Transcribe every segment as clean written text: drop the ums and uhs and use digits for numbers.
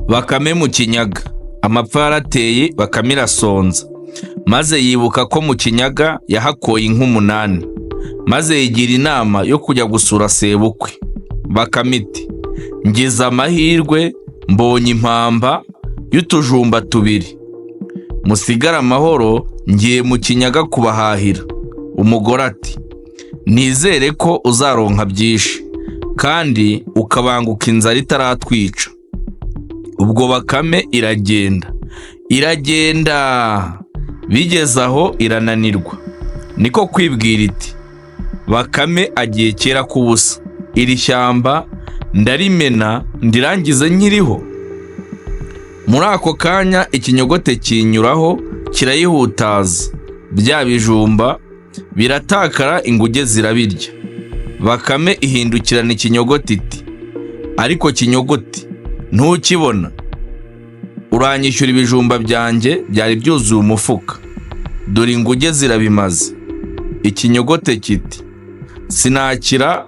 Bakame mu kinyaga. Amapfa yarateye Bakame irasonza, maze yibuka ko mu kinyaga yahakoye inka 8, maze yigira inama yo kujya gusura sebukwe. Bakame iti, ngize amahirwe mbonye impamba y'utujumba 2, musigara amahoro, ngiye mu kinyaga kubahahira. Umugore ati, nizere ko uzaronka byinshi kandi ukabanguka inzara itaratwica. Ubwo Bakame iragenda bigeze aho irananirwa, niko kwibwira iti, Bakame agiye kera kubusa, iri shyamba ndarimena ndirangize nkiriho. Muri ako kanya ikinyogote kinyuraho kirayihutaza, bya bijumba biratakara, inguge zirabirya. Bakame ihindukirana ikinyogote iti, ariko kinyogote, ntukibona? Uranyishyura ibijumba byanjye byari byuzuye umufuka, dore inguge zirabimaze. Ikinyogote kiti, sinakira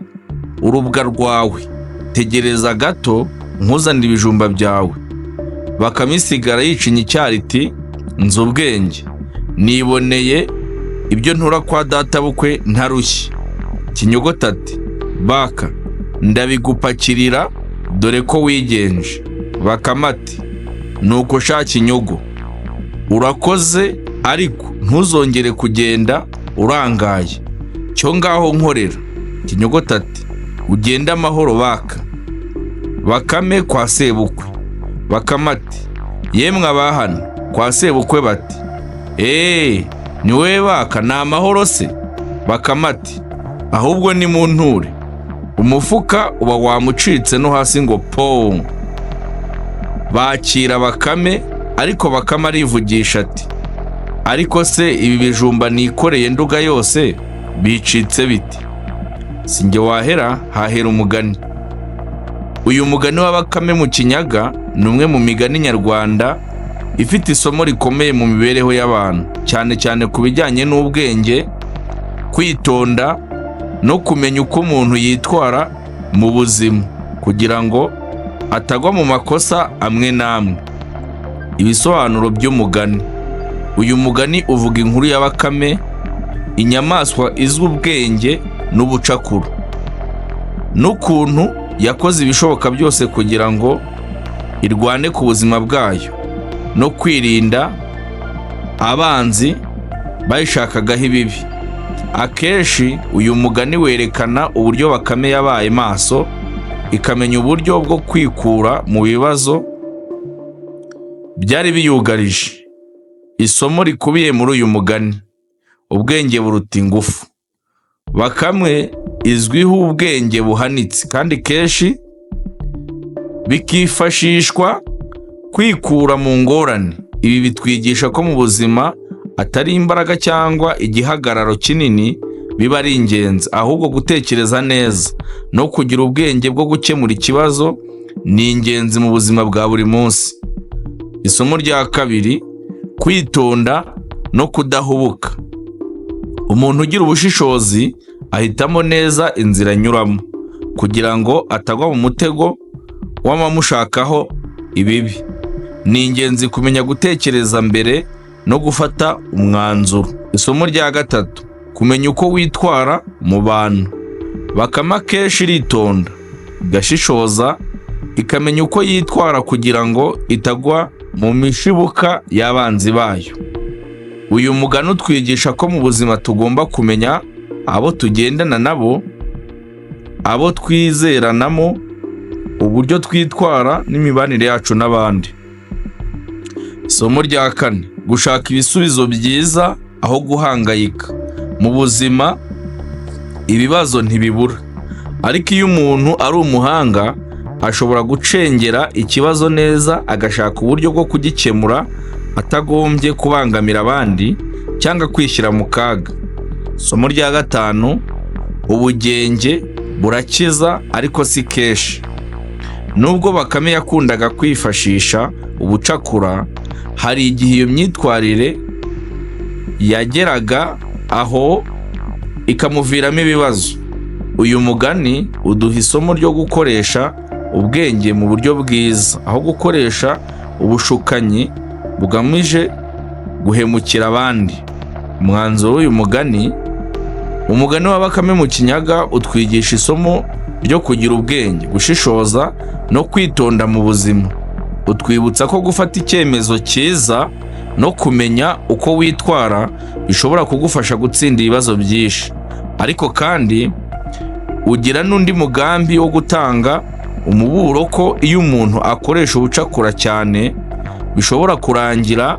urubwa rwawe, tegereza gato nkuzanire ibijumba byawe. Bakame isigara yicinye icyari iti, nzi ubwenge, niboneye ibyo ntura kwa data bukwe ntarushye. Kinyogote ati, Baka, ndabigupakirira, dore ko wigenje. Bakame ati, nuko sha kinyogo, urakoze, ariko ntuzongere kugenda urangaye, cyo ngaho nkorera. Kinyogote ati, ugende amahoro Baka. Bakame kwa sebukwe. Bakame ati, yemwe abahano kwa sebukwe bati, ni wowe Baka, ni amahoro se? Bakame ati, ahubwo ni mu nture, umufuka uba wamucitse no hasi ngo po. Bakira Bakame, ariko Bakame arivugisha ati, ariko se ibi bijumba nikoreye nduga yose bicitse biti? Sinjye wahera, hahera umugani. Uyu mugani wa Bakame mu kinyaga ni umwe mu migani nyarwanda ifite isomo rikomeye mu mibereho y'abantu, cyane cyane ku bijyanye n'ubwenge, kwitonda no kumenya uko umuntu yitwara mu buzima kugira ngo atagwa mu makosa amwe n'amwe. Ibisobanuro by'umugani. Uyu mugani uvuga inkuru ya Bakame, inyamaswa izwi ubwenge n'ubucakura, n'ukuntu yakoze ibishoboka byose kugira ngo irwane ku buzima bwayo no kwirinda abanzi bayishakagaho ibibi. Akenshi uyu mugani werekana uburyo Bakame yabaye maso, ikamenya uburyo bwo kwikura mu bibazo byari biyugarije. Isomo rikubiye muri uyu mugani: ubwenge buruta ingufu. Bakame izwiho ubwenge buhanitse kandi kenshi bikifashishwa kwikura mu ngorane. Ibi bitwigisha ko mu buzima atari imbaraga cyangwa igihagararo kinini biba ari ingenzi, ahubwo gutekereza neza no kugira ubwenge bwo gukemura ikibazo ni ingenzi mu buzima bwa buri munsi. Isomo rya kabiri: kwitonda no kudahubuka. Umuntu ugira ubushishozi ahitamo neza inzira anyuramo kugira ngo atagwa mu mutego w'abamushakaho ibibi. Ni ingenzi kumenya gutekereza mbere no gufata umwanzuro. Isomo rya gatatu: kumenya uko witwara mu bantu. Bakame kenshi iritonda, igashishoza, ikamenya uko yitwara kugira ngo itagwa mu mishibuka y'abanzi bayo. Uyu mugani utwigisha ko mu buzima tugomba kumenya abo tugendana nabo, abo twizeranamo, uburyo twitwara n'imibanire yacu n'abandi. Isomo rya kane: gushaka ibisubizo byiza aho guhangayika. Mu buzima ibibazo ntibibura, ariko iyo umuntu ari umuhanga ashobora gucengera ikibazo neza, agashaka uburyo bwo kugikemura atagombye kubangamira abandi cyangwa kwishyira mu kaga. Isomo rya gatanu: ubugenge burakiza ariko si kenshi. Nubwo Bakame yakundaga kwifashisha ubucakura, hari igihe iyo myitwarire yageraga aho ikamuviramo ibibazo. Uyu mugani uduha isomo ryo gukoresha ubwenge mu buryo bwiza, aho gukoresha ubushukanyi bugamije guhemukira abandi. Umwanzuro w'uyu mugani, umugani wa Bakame mu Kinyaga utwigisha isomo ryo kugira ubwenge, gushishoza no kwitonda mu buzima. Utwibutsa ko gufata icyemezo cyiza no kumenya uko witwara bishobora kugufasha gutsinda ibibazo byinshi. Ariko kandi ugira n'undi mugambi wo gutanga umuburo ko iyo umuntu akoresha ubucakura cyane bishobora kurangira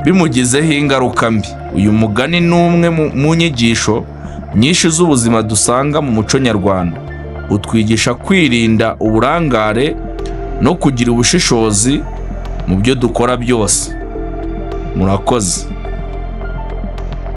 bimugizeho ingaruka mbi. Uyu mugani ni umwe mu nyigisho nyinshi z'ubuzima dusanga mu muco nyarwanda. Utwigisha kwirinda uburangare no kugira ubushishozi mu byo dukora byose. Murakoze.